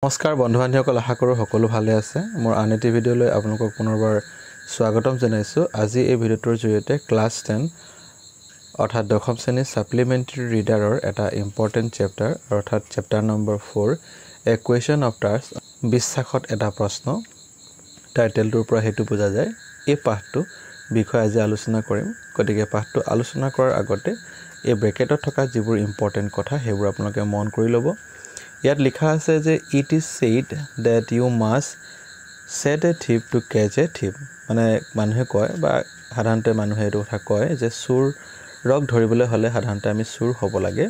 নমস্কাৰ বন্ধু-বান্ধৱীসকল আশা কৰোঁ সকলো ভালে আছে মোৰ আন এটি ভিডিঅ'লৈ আপোনালোকক পুনৰবাৰ স্বাগতম জনাইছো আজি এই ভিডিঅ'টোৰ জৰিয়তে ক্লাছ 10 অৰ্থাৎ দশম শ্ৰেণীৰ সাপ্লিমেন্টাৰী ৰিডাৰৰ এটা ইম্পৰ্টেন্ট চেপ্টাৰ অৰ্থাৎ chapter number 4 A question of task বিশ্বাসত এটা প্ৰশ্ন টাইটেলটোৰ পৰা হেতু বুজা যায় এই পাঠটো বিষয় আজি আলোচনা কৰিম গতিকে পাঠটো আলোচনা কৰাৰ আগতে এই ব্ৰেকেটত থকা যিবোৰ ইম্পৰ্টেন্ট কথা হেবোৰ আপোনালোকে মন কৰি ল'ব ইয়াত লিখা আছে যে it is said that you must set a thief to catch a thief মানে মানুহে কয় বা সাধাৰণতে মানুহে এইটো কথা কয় যে চুৰ ৰক ধৰিবলৈ হলে সাধাৰণতে আমি চুৰ হ'ব লাগে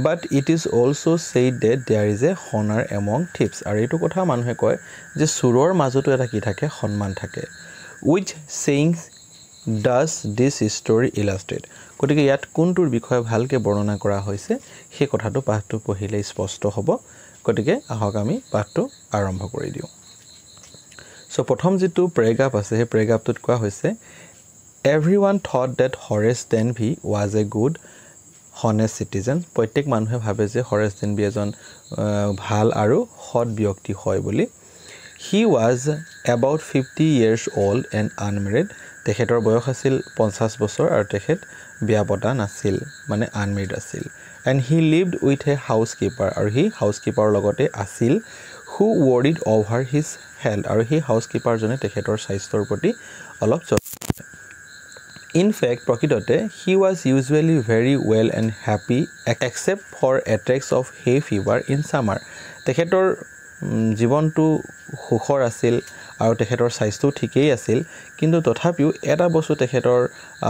but it is also said that there is a honor among thieves আৰু এইটো কথা মানুহে কয় যে চুৰৰ মাজতো এটা কি থাকে সন্মান থাকে which sayings does this story illustrate গতিকে ইয়াত কোনটোৰ বিষয়ে ভালকে বৰ্ণনা কৰা হৈছে সেই কথাটো পাঠটো পঢ়িলে স্পষ্ট হ'ব গতিকে আহক আমি পাঠটো আৰম্ভ কৰি দিও সো প্ৰথম যেটো প্ৰেগ্ৰাফ আছে সেই প্ৰেগ্ৰাফটোত কোৱা হৈছে everyone thought that Horace Denby was a good honest citizen প্ৰত্যেক মানুহে ভাবে যে Horace Denby এজন ভাল আৰু সৎ ব্যক্তি হয় বুলি he was about 50 years old and unmarried তেখেতৰ বয়স আছিল 50 বছৰ আৰু তেখেত বিয়া পতা নাছিল মানে আনমেৰিড আছিল and he lived with a housekeeper আৰু he housekeeper লগতে আছিল who worried over his health আৰু he housekeeper জনে তেখেতৰ স্বাস্থ্যৰ প্ৰতি অলপ in fact প্ৰকৃততে he was usually very well and happy except for attacks of hay fever in summer তেখেতৰ জীৱনটো সুখৰ আছিল আৰু তেখেতৰ স্বাস্থ্য ঠিকই আছিল কিন্তু তথাপিও এটা বস্তু তেখেতৰ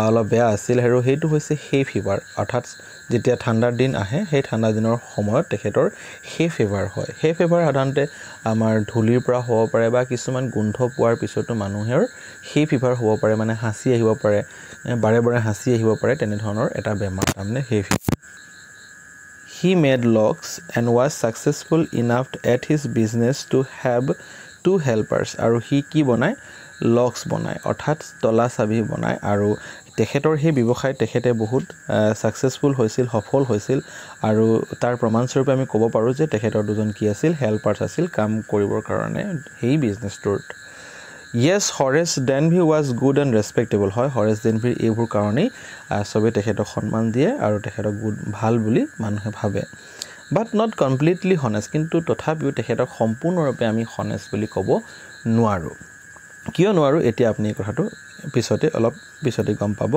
অলপ বেয়া আছিল আৰু হেতু হৈছে হে ফিভাৰ অৰ্থাৎ যেতিয়া ঠাণ্ডাৰ দিন আহে সেই ঠাণ্ডা দিনৰ সময়ত তেখেতৰ হে ফিভাৰ হয় হে ফিভাৰ সাধাৰণতে আমাৰ ধুলিৰ পৰা হ'ব পাৰে বা কিছুমান গোন্ধ পোৱাৰ পিছতো মানুহৰ হে ফিভাৰ হ'ব পাৰে মানে হাঁচি আহিব পাৰে বাৰে বাৰে হাঁচি আহিব পাৰে তেনে ধৰণৰ এটা বেমাৰ মানে হে fever He made locks and was successful enough at his business to have two helpers আৰু he কি বনায় locks বনায় অৰ্থাৎ তলা চাবি বনায় আৰু তেখেতৰ হে ব্যৱসায় তেখেতে বহুত সাকসেসফুল হৈছিল সফল হৈছিল আৰু তাৰ প্ৰমাণস্বৰূপে আমি ক'ব পাৰো যে তেখেতৰ দুজন কি আছিল হেল্পাৰ্স আছিল কাম কৰিবৰ কাৰণে হেই বিজনেছটোত Yes Horace Denby was good and respectable হয় Horace Denby এইবোৰ কাৰণে সবে তেখেতক সন্মান দিয়ে আৰু তেখেতক ভাল বুলি মানুহে ভাবে but not completely honest কিন্তু তথাপিও তেখেতক সম্পূৰ্ণৰূপে আমি honest বুলি ক'ব নোৱাৰো কিয় নোৱাৰো এতিয়া আপুনি কথাটো পিছতে গম পাব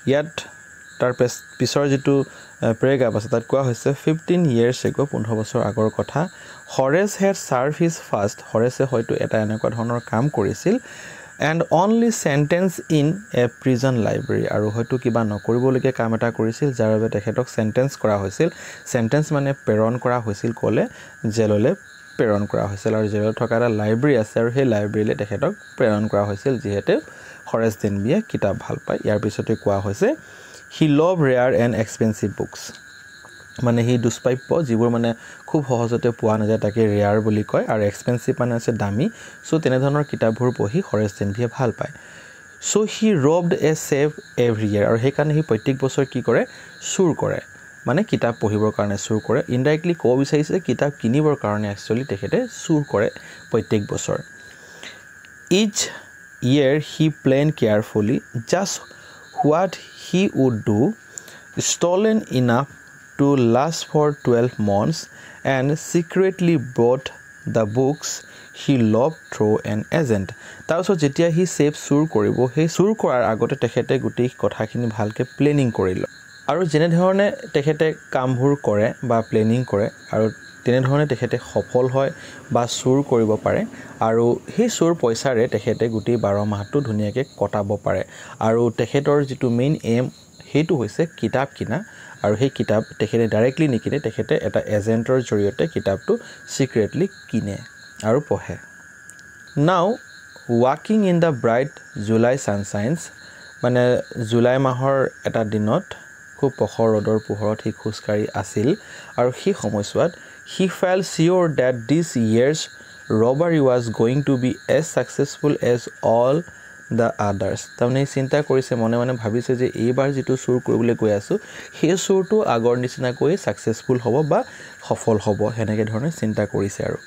ইয়াত তাৰ পিছৰ যেটো প্ৰেগ্ৰাফ আছে তাত কোৱা হৈছে 15 years ago 15 বছৰ আগৰ কথা Horace had served his first Horace হয়তো এটা এনেকুৱা ধৰণৰ কাম কৰিছিল and only sentence in a prison library আৰু হয়তো কিবা নকৰিবলগীয়া কাম এটা কৰিছিল যাৰ বাবে তেখেতক সেন্টেন্স কৰা হৈছিল সেন্টেন্স মানে প্ৰেৰণ কৰা হৈছিল কলে জেললৈ প্ৰেৰণ কৰা হৈছিল আৰু জেলত থকা এটা লাইব্ৰেৰী আছে আৰু সেই লাইব্ৰেৰীলে তেখেতক প্ৰেৰণ কৰা হৈছিল যিহেতু Horace Denby কিতাপ ভাল পায় ইয়াৰ পিছতে কোৱা হৈছে he loved rare and expensive books মানে হি দুষ্প্ৰাপ্য যিবোৰ মানে খুব সহজতে পোৱা নাযায় তাকে ৰেয়াৰ বুলি কয় আৰু এক্সপেন্সিভ মানে আছে দামী সো তেনে ধৰণৰ কিতাপবোৰ পঢ়ি Horace Denby ভাল পায় so he robbed a safe every year আৰু সেই কাৰণে হি প্ৰত্যেক বছৰ কি কৰে চুৰ কৰে মানে কিতাপ পঢ়িবৰ কাৰণে চুৰ কৰে ইনডাইৰেক্টলি ক'ব বিচাৰিছে কিতাপ কিনিবৰ কাৰণে একচুয়ালি তেখেতে চুৰ কৰে প্ৰত্যেক বছৰ each year he planned carefully just what he would do stolen enough to last for 12 months and secretly bought the books he loved through an agent তাৰছত যেতিয়া হি সেফ চুৰ কৰিব সেই চুৰ কৰাৰ আগতে তেখেতে গুটি কথাখিনি ভালকে প্লেনিং কৰিল আৰু যেনে ধৰণে তেখেতে কামবোৰ কৰে বা প্লেনিং কৰে আৰু তেনে ধৰণে তেখেতে সফল হয় বা চুৰ কৰিব পাৰে আৰু সেই চুৰ পইচাৰে তেখেতে গুটি 12 মাহটো ধুনিয়াকে কটাব পাৰে আৰু তেখেতৰ যেটো মেইন এম হেতু হৈছে কিতাপ কিনা আৰু সেই কিতাপ তেখেতে ডাইৰেক্টলি নিকিনে তেখেতে এটা এজেন্টৰ জৰিয়তে কিতাপটো সিক্ৰেটলি কিনে আৰু পঢ়ে Now walking in the bright July sunshines মানে জুলাই মাহৰ এটা দিনত খুব পখৰ ৰদৰ পোহৰত হি খুস্কাৰি আছিল আৰু সেই সময়ছোৱাত he felt sure that this year's robbery was going to be as successful as all the others তাৰমানে চিন্তা কৰিছে মনে মনে ভাবিছে যে এইবাৰ যেটো চুৰ কৰিবলৈ গৈ আছো সেই চুৰটো আগৰ নিচিনা কৈ সাকসেসফুল হ'ব বা সফল হ'ব হেনেকে ধৰণে চিন্তা কৰিছে আৰু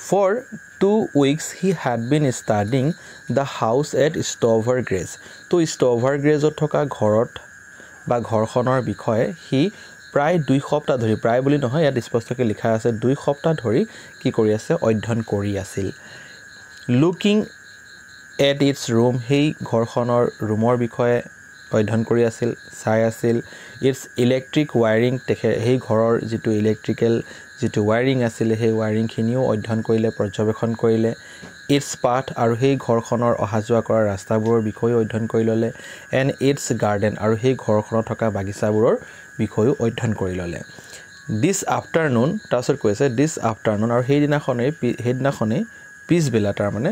For 2 weeks he had been studying the house at Stover Grace. তো Stover Graceত থকা ঘৰত বা ঘৰখনৰ বিষয়ে হি প্ৰায় 2 সপ্তাহ ধৰি প্ৰায় বুলি নহয় ইয়াত স্পষ্টকৈ লিখা আছে 2 সপ্তাহ ধৰি কি কৰি আছে অধ্যয়ন কৰি আছিল looking at its room হি ঘৰখনৰ ৰুমৰ বিষয়ে অধ্যয়ন কৰি আছিল চাই আছিল its electric wiring হি ঘৰৰ যেটো ইলেক্ট্ৰিক্যাল যেটো wiring আছিল হে wiring খিনিও অধ্যয়ন কৰিলে পৰ্যবেক্ষণ কৰিলে its path আৰু হে ঘৰখনৰ অহাজোৱা কৰা ৰাস্তাবোৰৰ বিষয়ে অধ্যয়ন কৰি ললে and its garden আৰু হে ঘৰখনৰ থকা বাগিচাবোৰৰ বিষয়ে অধ্যয়ন কৰি ললে this afternoon তাছত কৈছে this afternoon আৰু হেদিনাখনে পিছবেলা তাৰ মানে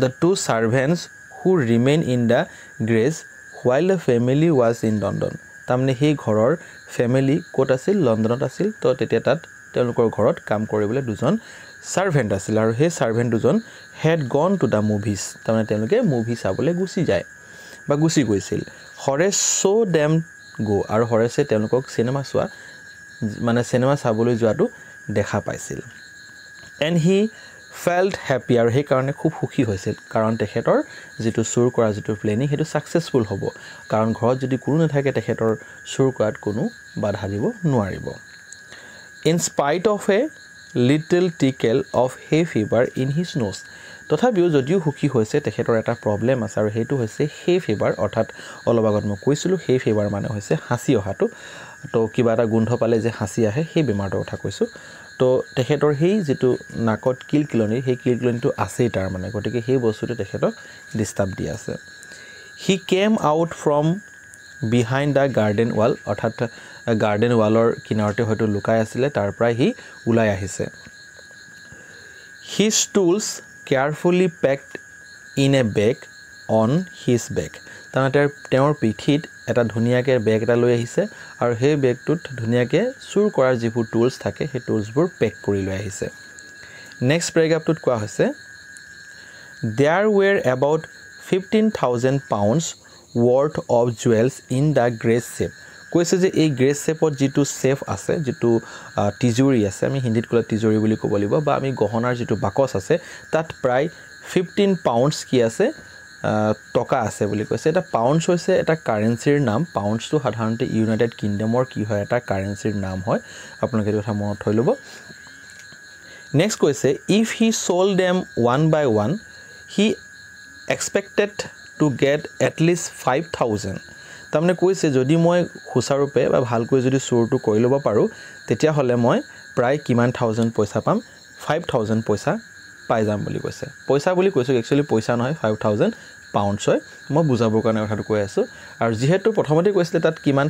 the two servants who remain in the Grace while the family was in London তাৰমানে হে ঘৰৰ ফ্যামিলি কোট আছিল লণ্ডনত আছিল তো তেতিয়া তাত তেওঁলোকৰ ঘৰত কাম কৰিবলৈ দুজন সাৰ্ভেন্ট আছিল আৰু হে সাৰ্ভেন্ট দুজন had gone to the movies তাৰমানে তেওঁলোকে মুভি চাবলৈ গুচি যায় বা গুচি গৈছিল Horace saw them go আৰু হৰেছে তেওঁলোকক সিনেমা চোৱা মানে সিনেমা চাবলৈ যোৱাটো দেখা পাইছিল and he felt happy আৰু হে কাৰণে খুব সুখী হৈছিল কাৰণ তেখেতৰ যেটো চুৰ কৰা যেটো প্লেনিং হেতু সাকসেসফুল হ'ব কাৰণ ঘৰত যদি কোনো নাথাকে তেখেতৰ চুৰ কৰাত কোনো বাধা দিব নোৱাৰিব in spite of a little tickle of hay fever in his nose তথাপিও যদিও সুখী হৈছে তেখেতৰ এটা প্ৰবলেম আছে আৰু হেতু হৈছে hay fever অৰ্থাৎ অলপ আগত মই কৈছিলো hay fever মানে হৈছে হাসি অহাটো তো কিবা এটা গোন্ধ পালে যে হাসি আহে সেই বেমাৰটোৰ কথা কৈছো তো তেখেতৰ হেই যেটো নাকত কিলকিলনি হেই কিলকিলনিটো আছে তাৰ মানে গটিকে হেই বস্তুটো তেখেতক ডিস্টার্ব দি আছে he came out from behind the garden wall অৰ্থাৎ গাৰ্ডেন ওয়ালৰ কিনাৰতে হয়তো লুকাই আছিল তাৰ পৰা হি উলাই আহিছে his tools carefully packed in a bag on his back তাৰমানে তেওঁৰ পিঠিত এটা ধুনিয়াকে বেগ এটা লৈ আহিছে আৰু সেই বেগটোত ধুনিয়াকে চুৰ কৰাৰ যিবোৰ টুলস থাকে সেই টুলসবোৰ পেক কৰি লৈ আহিছে নেক্সট পেৰাগ্ৰাফটোত কোৱা হৈছে there were about 15,000 pounds worth of jewels in the Grace safe কৈছে যে এই গ্ৰেস সেফত যেটো সেফ আছে যেটো তিজুৰি আছে আমি হিন্দীত কলে তিজুৰি বুলি ক'ব লাগিব বা আমি গহনাৰ যেটো বাকচ আছে তাত প্ৰায় 15 পাউণ্ডস কি আছে টকা আছে বুলি কৈছে এটা পাউণ্ডস হৈছে এটা কাৰেন্সিৰ নাম পাউণ্ডসটো সাধাৰণতে ইউনাইটেড কিংডমৰ কি হয় এটা কাৰেন্সিৰ নাম হয় আপোনালোকে এটা কথা মনত থৈ লব নেক্সট কৈছে if he sold them one by one he expected to get at least 5,000 তাৰমানে কৈছে যদি মই খুচাৰূপে বা ভালকৈ যদি চুৰটো কৰি লব পাৰো তেতিয়া হলে মই প্ৰায় কিমান 1000 পইচা পাম 5000 পইচা পাই যাম বুলি কৈছে পইচা বুলি কৈছো একচুয়ালি পইচা নহয় 5000 পাউণ্ডস হয় মই বুজাবৰ কাৰণে কথাটো কৈ আছো আৰু যেহেতু প্ৰথমতে কৈছিলে তাত কিমান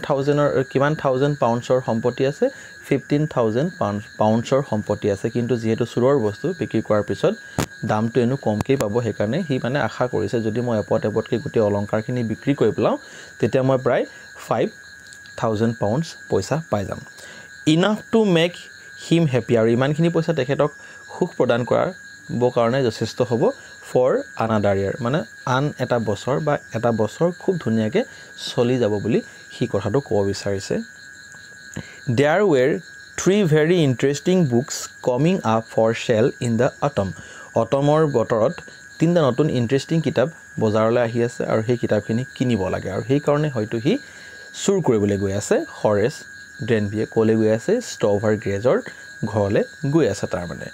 1000 পাউণ্ডছৰ সম্পত্তি আছে 15000 পাউণ্ডছৰ সম্পত্তি আছে কিন্তু যেহেতু চুৰৰ বস্তু বিক্ৰী কৰাৰ পিছত দামটো এনো কমকৈ পাব সেই কাৰণে হি মানে আশা কৰিছে যদি মই এপটকে গুটি অলংকাৰখিনি বিক্ৰী কৰি পেলাও তেতিয়া মই প্ৰায় 5000 পাউণ্ডছ পইচা পাই যাম enough to make him happy আৰু ইমানখিনি পইচা তেখেতক সুখ প্ৰদান কৰাৰ কাৰণে যথেষ্ট হ'ব for another year মানে আন এটা বছৰ বা এটা বছৰ খুব ধুনিয়াকে চলি যাব বুলি হি কথাটো ক'ব বিচাৰিছে there were 3 very interesting books coming up for sale in the autumnৰ বতৰত তিনটা নতুন ইন্টাৰেষ্টিং কিতাপ বজাৰলৈ আহি আছে আৰু সেই কিতাপখিনি কিনিব লাগে আৰু সেই কাৰণে হয়তো হি চুৰ কৰিবলৈ গৈ আছে হৰেছ ড্ৰেনভিয়ে ক'লে গৈ আছে ষ্টভাৰ গ্ৰেজৰ ঘৰলৈ গৈ আছে তাৰ মানে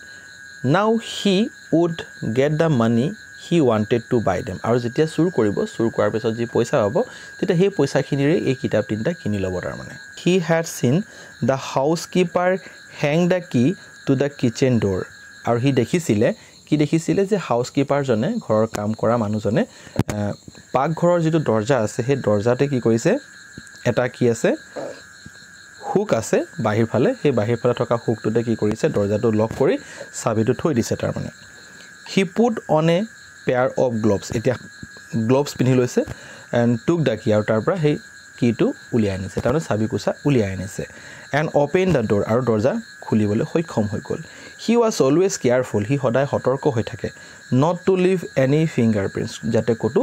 now he would get the money he wanted to buy them আৰু যেতিয়া চুৰ কৰিব চুৰ কৰাৰ পিছত যি পইচা হ'ব তেতিয়া সেই পইচাখিনিৰে এই কিতাপ তিনটা কিনি ল'ব তাৰ মানে he had seen the housekeeper hang the key to the kitchen door আৰু হি দেখিছিলে যে হাউসকিপাৰ জনে ঘৰৰ কাম কৰা মানুহজনে পাকঘৰৰ যেটো দৰজা আছে সেই দৰজাতে কি কৰিছে এটা কি আছে হুক আছে বাহিৰ ফালে সেই বাহিৰ ফালে থকা হুকটোতে কি কৰিছে দৰজাটো লক কৰি চাবিটো থৈ দিছে তাৰ মানে he put on a pair of gloves এতিয়া গ্লোভস পিন্ধি লৈছে এন্ড টুক দা কি আৰু তাৰ পৰা সেই কিটো উলিয়াই আনিছে তাৰ মানে চাবি কুছা উলিয়াই আনিছে এন্ড ওপেন দা ডোৰ আৰু দৰজা খুলিবলৈ সক্ষম হৈ গল হি ওয়াজ অলৱেজ কেয়াৰফুল হি সদায় সতৰ্ক হৈ থাকে নট টু লিভ এনি ফিংগাৰপ্ৰিন্টস যাতে কতো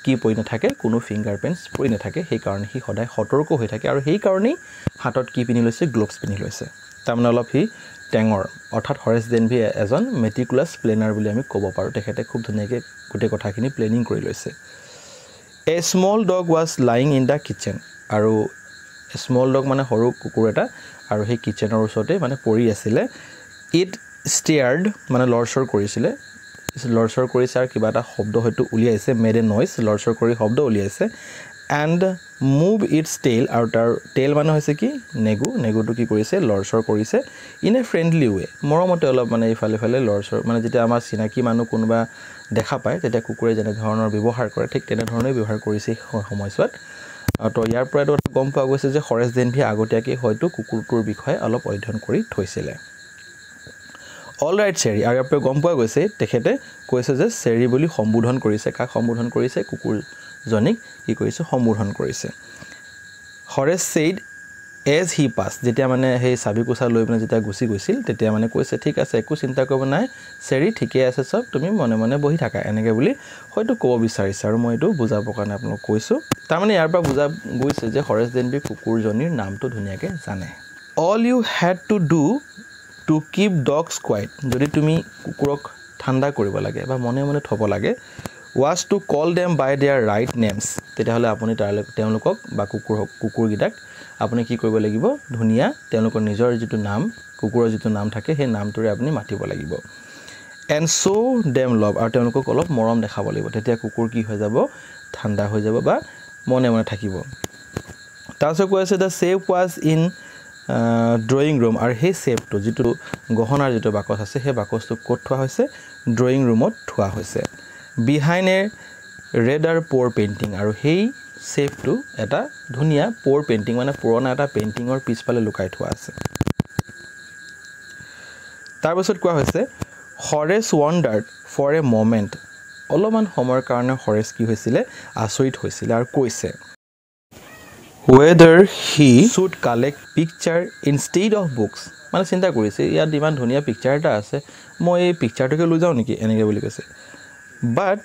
কি পৰি নাথাকে কোনো ফিংগাৰপ্ৰিন্টস পৰি নাথাকে সেই কাৰণে হি সদায় সতৰ্ক হৈ থাকে আৰু সেই কাৰণেই হাতত কি পিনি লৈছে গ্লোভস পিনি লৈছে তাৰমানে অলপ হি টেঙৰ অৰ্থাৎ হৰেছ ডেনভি এজন মেটিকুলাছ প্লেনাৰ বুলি আমি ক'ব পাৰোঁ তেখেতে খুব ধুনীয়াকৈ গোটেই কথাখিনি প্লেনিং কৰি লৈছে a small dog was lying in the kitchen আৰু স্মল ডগ মানে সৰু কুকুৰ এটা আৰু সেই কিটচেনৰ ওচৰতে মানে পৰি আছিলে ইট ষ্টেয়াৰ্ড মানে লৰচৰ কৰিছিলে লৰচৰ কৰিছে আৰু কিবা এটা শব্দ হয়তো উলিয়াইছে মেড এ নইজ লৰচৰ কৰি শব্দ উলিয়াইছে এণ্ড মুভ ইটছ টেইল আৰু তাৰ টেইল মানে হৈছে কি নেগুটো কি কৰিছে লৰচৰ কৰিছে ইন এ ফ্ৰেণ্ডলি ৱে মৰমতে অলপ মানে ইফালে ইফালে লৰচৰ মানে যেতিয়া আমাৰ চিনাকি মানুহ কোনোবা দেখা পায় তেতিয়া কুকুৰে যেনে ধৰণৰ ব্যৱহাৰ কৰে ঠিক তেনেধৰণেই ব্যৱহাৰ কৰিছে সময়ছোৱাত তো ইয়াৰ পৰা এইটো গম পোৱা গৈছে যে হৰেছ ডেনভি আগতীয়াকৈ হয়তো কুকুৰটোৰ বিষয়ে অলপ অধ্যয়ন কৰি থৈছিলে অল ৰাইট চেৰি আৰু ইয়াৰ পৰা গম পোৱা গৈছে তেখেতে কৈছে যে চেৰি বুলি সম্বোধন কৰিছে কাক সম্বোধন কৰিছে কুকুৰজনীক কি কৰিছে সম্বোধন কৰিছে হৰেছ চেইড এজ হি পাছ যেতিয়া মানে সেই চাবি কোচা লৈ পিনে যেতিয়া গুচি গৈছিল তেতিয়া মানে কৈছে ঠিক আছে একো চিন্তা কৰিব নাই চেৰি ঠিকেই আছে চব তুমি মনে মনে বহি থাকা এনেকৈ বুলি হয়তো ক'ব বিচাৰিছে আৰু মই এইটো বুজাবৰ কাৰণে আপোনালোক কৈছোঁ তাৰমানে ইয়াৰ পৰা বুজা গৈছে যে হৰেছ ডেনভি কুকুৰজনীৰ নামটো ধুনীয়াকৈ জানে all you had to do to keep dogs quiet যদি তুমি কুকুৰক ঠাণ্ডা কৰিব লাগে বা মনে মনে থ'ব লাগে was to call them by their right names তেতিয়াহ'লে আপুনি তেওঁলোকক বা কুকুৰকেইটাক আপুনি কি কৰিব লাগিব ধুনীয়া তেওঁলোকৰ নিজৰ যিটো নাম কুকুৰৰ যিটো নাম থাকে সেই নামটোৰে আপুনি মাতিব লাগিব এণ্ড শ্ব' দেম লভ আৰু তেওঁলোকক অলপ মৰম দেখাব লাগিব তেতিয়া কুকুৰ কি হৈ যাব ঠাণ্ডা হৈ যাব বা মনে মনে থাকিব তাৰপিছত কৈ আছে the safe was in drawing room আৰু সেই চেফটো যিটো গহনাৰ যিটো বাকচ আছে সেই বাকচটো ক'ত থোৱা হৈছে ড্ৰয়িং ৰুমত থোৱা হৈছে বিহাইণ্ড এ ৰেড আৰু প'ৰ পেইণ্টিং আৰু সেই চেফটো এটা ধুনীয়া প'ৰ পেইণ্টিং মানে পুৰণা এটা পেইণ্টিঙৰ পিছফালে লুকাই থোৱা আছে তাৰপিছত কোৱা হৈছে হৰেছ ৱাণ্ডাৰ্ড ফৰ এ মমেণ্ট অলপমান সময়ৰ কাৰণে হৰেছ কি হৈছিলে আচৰিত হৈছিলে আৰু কৈছে whether he should collect picture instead of books মানে চিন্তা কৰিছে ইয়াত ইমান ধুনীয়া পিকচাৰ এটা আছে মই এই পিকচাৰটোকে লৈ যাওঁ নেকি এনেকৈ বুলি কৈছে বাট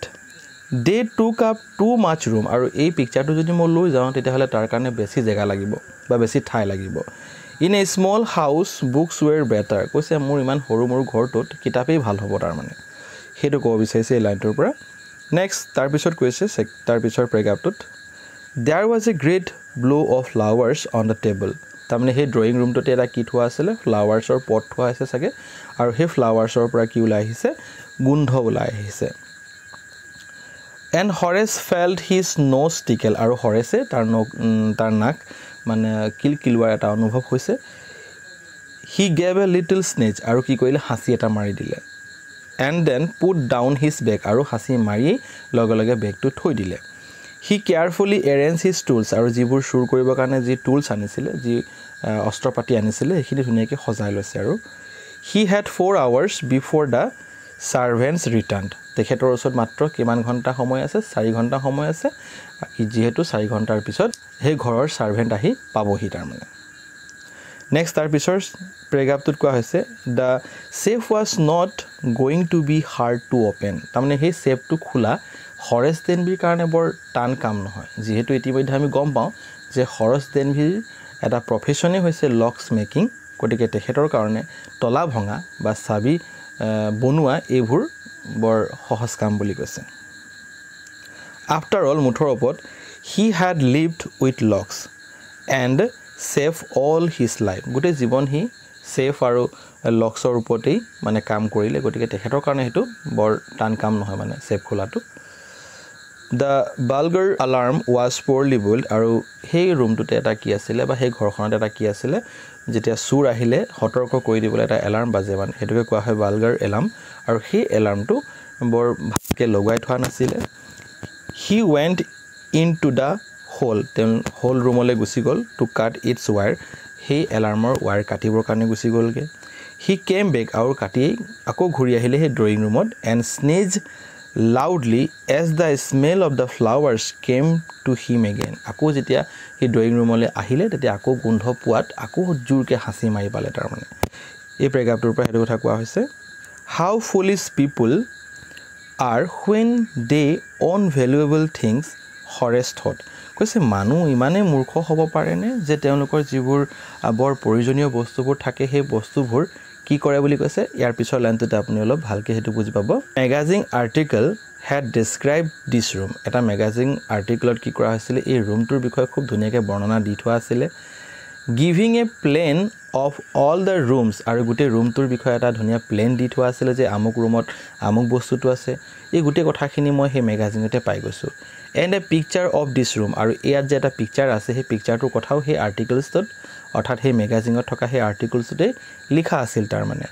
they took up too much room আৰু এই পিকচাৰটো যদি মই লৈ যাওঁ তেতিয়াহ'লে তাৰ কাৰণে বেছি জেগা লাগিব বা বেছি ঠাই লাগিব in a small house books were better কৈছে মোৰ ইমান সৰু ঘৰটোত কিতাপেই ভাল হ'ব তাৰমানে সেইটো ক'ব বিচাৰিছে এই লাইনটোৰ পৰা নেক্সট তাৰপিছত কৈছে তাৰপিছৰ পেৰাগ্ৰাফটোত there was a great blow of flowers on the table তাৰমানে সেই ড্ৰয়িং ৰুমটোতে এটা কি থোৱা আছিলে ফ্লাৱাৰ্ছৰ পট থোৱা আছে চাগে আৰু সেই ফ্লাৱাৰ্ছৰ পৰা কি ওলাই আহিছে গোন্ধ ওলাই আহিছে and Horace felt his nose tickle আৰু হৰেছে তাৰ নাক মানে কিলকিলোৱাৰ এটা অনুভৱ হৈছে he gave a little sneeze আৰু কি কৰিলে হাঁচি এটা মাৰি দিলে and then put down his bag আৰু হাঁচি মাৰি লগে লগে বেগটো থৈ দিলে he carefully arrange his tools আৰু যিবোৰ চুৰ কৰিবৰ কাৰণে যি টুলছ আনিছিলে যি অস্ত্ৰ পাতি আনিছিলে সেইখিনি ধুনীয়াকৈ সজাই লৈছে আৰু he had 4 hours before the servants return তেখেতৰ ওচৰত মাত্ৰ কিমান ঘণ্টা সময় আছে 4 ঘণ্টা সময় আছে যিহেতু 4 ঘণ্টাৰ পিছত সেই ঘৰৰ ছাৰ্ভেণ্ট আহি পাবহি তাৰমানে নেক্সট তাৰপিছৰ পেৰাগ্ৰাফটোত কোৱা হৈছে the safe was not going to be hard to open তাৰমানে সেই চেফটো খোলা হৰেছ ডেনভিৰ কাৰণে বৰ টান কাম নহয় যিহেতু ইতিমধ্যে আমি গম পাওঁ যে হৰেছ ডেনভিৰ এটা প্ৰফেশ্যনেই হৈছে লকছ মেকিং গতিকে তেখেতৰ কাৰণে তলা ভঙা বা চাবি বনোৱা এইবোৰ বৰ সহজ কাম বুলি কৈছে আফটাৰ অল মুঠৰ ওপৰত he had lived with locks and safe all his life গোটেই জীৱন সি ছেফ আৰু লকছৰ ওপৰতেই মানে কাম কৰিলে গতিকে তেখেতৰ কাৰণে সেইটো বৰ টান কাম নহয় মানে ছেফ খোলাটো the burglar alarm was poorly built আৰু সেই ৰুমটোতে এটা কি আছিলে বা সেই ঘৰখনত এটা কি আছিলে যেতিয়া চুৰ আহিলে সতৰ্ক কৰি দিবলৈ এটা এলাৰ্ম বাজে মানে সেইটোকে কোৱা হয় বালগাৰ এলাৰ্ম আৰু সেই এলাৰ্মটো বৰ ভালকৈ লগাই থোৱা নাছিলে he went in to the whole ৰুমলৈ গুচি গ'ল টু কাট ইটছ ৱায়াৰ সেই এলাৰ্মৰ ৱায়াৰ কাটিবৰ কাৰণে গুচি গ'লগৈ হি কেম বেক আৰু কাটি আকৌ ঘূৰি আহিলে সেই ড্ৰয়িং ৰুমত and sneezed loudly as the smell of the flowers came to him again আকৌ যেতিয়া সেই ড্ৰয়িং ৰুমলৈ আহিলে তেতিয়া আকৌ গোন্ধ পোৱাত আকৌ জোৰকৈ হাঁচি মাৰি পালে তাৰমানে এই পেৰাগ্ৰাফটোৰ পৰা সেইটো কথা কোৱা হৈছে how foolish people are when they own valuable things Horace thought কৈছে মানুহ ইমানেই মূৰ্খ হ'ব পাৰেনে যে তেওঁলোকৰ যিবোৰ বৰ প্ৰয়োজনীয় বস্তুবোৰ থাকে সেই বস্তুবোৰ কি কৰে বুলি কৈছে ইয়াৰ পিছৰ লাইনটোতে আপুনি অলপ ভালকৈ হেতু বুজি পাব magazine article had described this room এটা মেগাজিন আৰ্টিকলত কি কৰা হৈছিল এই ৰুমটোৰ বিষয়ে খুব ধুনীয়াকৈ বৰ্ণনা দি থোৱা আছিল giving a plan of all the rooms আৰু গোটেই ৰুমটোৰ বিষয়ে এটা ধুনীয়া প্লেন দি থোৱা আছিল যে আমুক ৰুমত আমুক বস্তুটো আছে এই গোটেই কথাখিনি মই সেই মেগাজিনতে পাই গৈছো and a picture of this room আৰু ইয়াত যে এটা পিকচাৰ আছে সেই পিকচাৰটোৰ কথাও সেই আৰ্টিকলছত অৰ্থাৎ সেই মেগাজিনত থকা সেই আৰ্টিকলছতে লিখা আছিল তাৰ মানে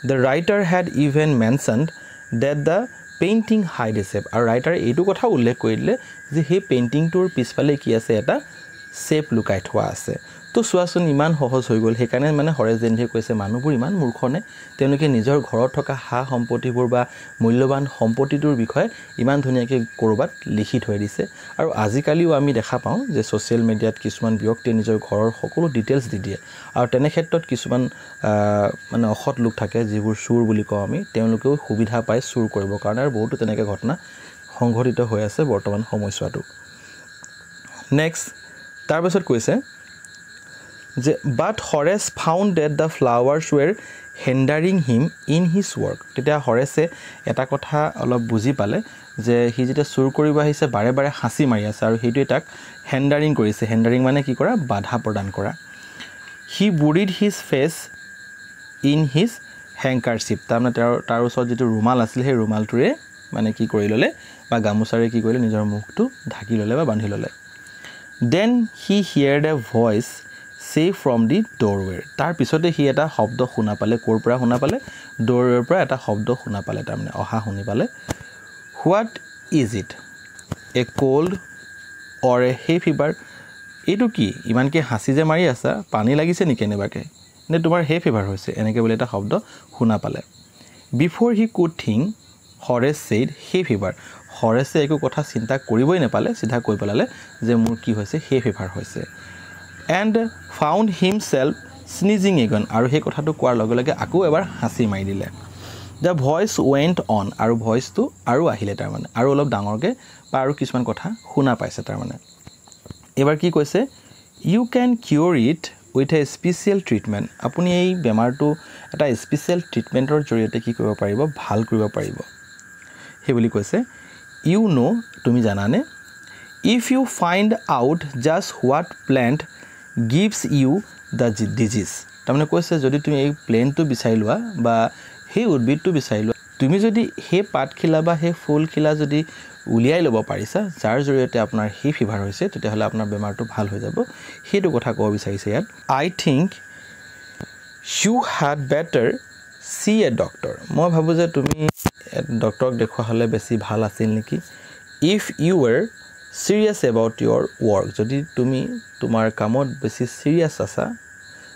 the writer had even mentioned that the painting hide a shape আৰু ৰাইটাৰে এইটো কথা উল্লেখ কৰিলে যে সেই পেইন্টিংটোৰ পিছফালে কি আছে এটা শেপ লুকাই থোৱা আছে তো সোৱাচোন ইমান সহজ হৈ গ'ল সেইকাৰণে মানে হৰেছ ডেনভিয়ে কৈছে মানুহবোৰ ইমান মূৰ্খনে তেওঁলোকে নিজৰ ঘৰত থকা হা সম্পত্তিবোৰ বা মূল্যৱান সম্পত্তিটোৰ বিষয়ে ইমান ধুনীয়াকৈ কৰবাত লিখি থৈ দিছে আৰু আজিকালিও আমি দেখা পাওঁ যে সোশ্যাল মিডিয়াত কিছুমান ব্যক্তিয়ে নিজৰ ঘৰৰ সকলো ডিটেইলছ দি দিয়ে আৰু তেনে ক্ষেত্ৰত কিছুমান মানে অসৎ লোক থাকে যিবোৰ চুৰ বুলি কওঁ আমি তেওঁলোকেও সুবিধা পায় চুৰ কৰিবৰ কাৰণে আৰু বহুতো তেনেকৈ ঘটনা সংঘটিত হৈ আছে বৰ্তমান সময়ছোৱাটো নেক্সট তাৰ পিছত কৈছে যে but Horace found that the flowers were hindering him in his work তেতিয়া হৰেছে এটা কথা অলপ বুজি পালে যে হি যেতিয়া চুৰ কৰিব আহিছে বাৰে বাৰে হাসি মাৰি আছে আৰু হেইটোৱে তাক হেণ্ডাৰিং কৰিছে হেণ্ডাৰিং মানে কি কৰা বাধা প্ৰদান কৰা he buried his face in his handkerchief তাৰমানে তাৰ ওচৰত যেটো ৰুমাল আছিল সেই ৰুমালটোৰে মানে কি কৰি ললে বা গামুচাৰে কি কৰিলে নিজৰ মুখটো ঢাকি ললে বা বান্ধি ললে then he heard a voice say from the doorway তাৰ পিছতে হি এটা শব্দ শুনা পালে কোৰ পৰা শুনা পালে doorway পৰা এটা শব্দ শুনা পালে তাৰমানে অহা শুনি পালে what is it a cold or a hay fever এটো কি ইমানকে হাসি যে মাৰি আছা পানী লাগিছে নেকি এনেবাকে নে তোমাৰ hay fever হৈছে এনেকে বলে এটা শব্দ শুনা পালে before he could think Horace said hay fever Horace একো কথা চিন্তা কৰিবই নেপালে সিধা কৈ পেলালে যে মোৰ কি হৈছে hay fever হৈছে and found himself sneezing again আৰু সেই কথাটো কোৱাৰ লগে লগে আকৌ এবাৰ হাসি মাৰি দিলে the voice went on আৰু ভয়েসটো আৰু আহিলে তাৰ মানে আৰু অলপ ডাঙৰকে বা আৰু কিছুমান কথা শুনা পাইছে তাৰ মানে এবাৰ কি কৈছে you can cure it with a special treatment আপুনি এই বেমাৰটো এটা স্পেশাল ট্ৰিটমেন্টৰ জৰিয়তে কি কৰিব পাৰিব ভাল কৰিব পাৰিব হে বুলি কৈছে you know তুমি জানানে if you find out just what plant gives you the disease তাৰমানে কৈছে যদি তুমি এই প্লেনটো বিচাৰি লোৱা বা হে উদ্ভিদটো বিচাৰি লোৱা তুমি যদি হে পাতখিলা বা হে ফুলখিলা যদি উলিয়াই লব পাৰিছা যাৰ জৰিয়তে আপোনাৰ হে ফিভাৰ হৈছে তেতিয়াহলে আপোনাৰ বেমাৰটো ভাল হৈ যাব হেতু কথা কব বিচাৰিছে ইয়াত I think you had better see a doctor মই ভাবো যে তুমি ডক্টৰক দেখুৱা হলে বেছি ভাল আছিল নেকি if you were serious about your work যদি তুমি তোমাৰ কামত বেছি সিৰিয়াস আছা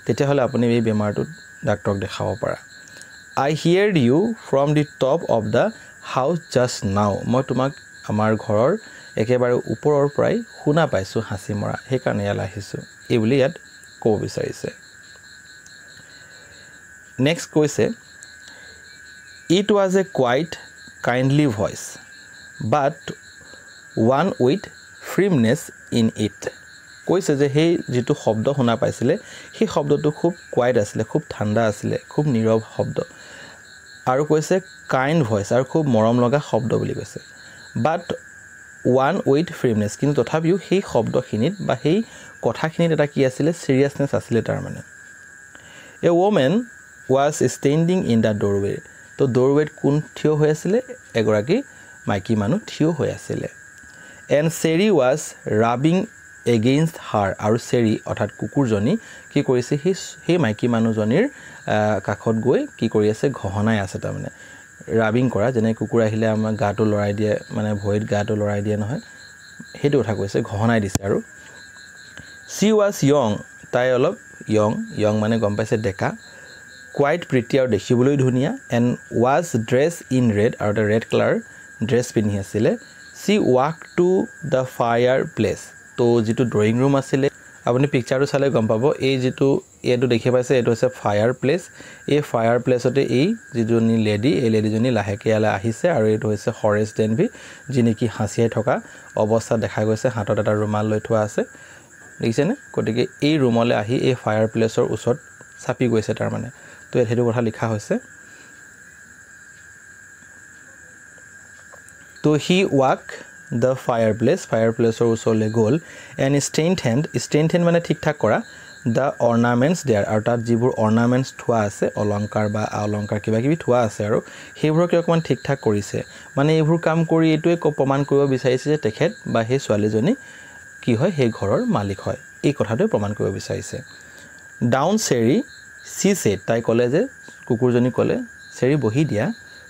তেতিয়াহলে আপুনি এই বেমাৰটো ডক্টৰক দেখাব পাৰা I heard you from the top of the house just now মই তোমাক আমাৰ ঘৰৰ একেবাৰে ওপৰৰ পৰাই শুনা পাইছো হাসি মৰা হে কাৰণে ইয়ালৈ আহিছো এই বুলি ইয়াত ক'ব বিচাৰিছে নেক্সট কৈছে it was a quite kindly voice but one with firmness in it কৈছে যে সেই যেটো শব্দ শুনা পাইছিলে সেই শব্দটো খুব কোৱাইট আছিল খুব ঠাণ্ডা আছিল খুব নীৰৱ শব্দ আৰু কৈছে কাইন্ড ভয়েস আৰু খুব মৰম লগা শব্দ বুলি কৈছে but one with firmness কিন্তু তথাপিও সেই শব্দখিনিত বা সেই কথাখিনিত এটা কি আছিল সিৰিয়াসনেস আছিল তাৰ মানে a woman was standing in the doorway তো doorway কোন থিয় হৈ আছিল এগৰাকী মাইকী মানুহ থিয় হৈ আছিল and Sherry was rubbing against her আৰু Sherry অৰ্থাৎ কুকুৰজনী কি কৰিছে সেই মাইকী মানুহজনীৰ কাখত গৈ কি কৰি আছে ঘহনাই আছে তাৰ মানে ৰাবিং কৰা যেনে কুকুৰ আহিলে আমাৰ গাটো লৰাই দিয়ে মানে ভয়ত গাটো লৰাই দিয়ে নহয় হেতু কথা কৈছে ঘহনাই দিছে আৰু she was young তাই অলপ young মানে গম পাইছে ডেকা quite pretty আৰু দেখিবলৈ ধুনিয়া and was dressed in red আৰু the red color dress পিন্ধি আছিল she walked to the fireplace তো যেটো ড্ৰয়িং ৰুম আছিল আপুনি পিকচাৰটো চালে গম পাব এই যেটো এটো দেখি পাইছে এটো আছে ফায়াৰপ্লেস এই ফায়াৰপ্লেসতে এই যিজনী লেডি এই লেডিজনী লাহেকে আলা আহিছে আৰু এটো হৈছে হৰেছ ডেনভি যিনি কি হাসিয়াই থকা অৱস্থা দেখা গৈছে হাতত এটা ৰুমাল লৈ থোৱা আছে দেখিছেনে কটিকে এই ৰুমলে আহি এই ফায়াৰপ্লেসৰ ওচৰত চাপি গৈছে তাৰ মানে তো সেইটো কথা লিখা হৈছে তো হি ৱাক the fireplace or ওচৰলৈ গ'ল and strengthened মানে ঠিক ঠাক কৰা the ornaments there আৰু তাত যিবোৰ ornaments থোৱা আছে অলংকাৰ বা অলংকাৰ কিবা কিবি থোৱা আছে আৰু সেইবোৰক অকমান ঠিক ঠাক কৰিছে মানে এইবোৰ কাম কৰি এটোৱে প্ৰমাণ কৰিব বিচাৰিছে যে তেখেত বা সেই ছোৱালীজনী কি হয় সেই ঘৰৰ মালিক হয় এই কথাটো প্ৰমাণ কৰিব বিচাৰিছে ডাউন চেৰি সি সেড তাই ক'লে যে কুকুৰজনী ক'লে চেৰি বহি দিয়া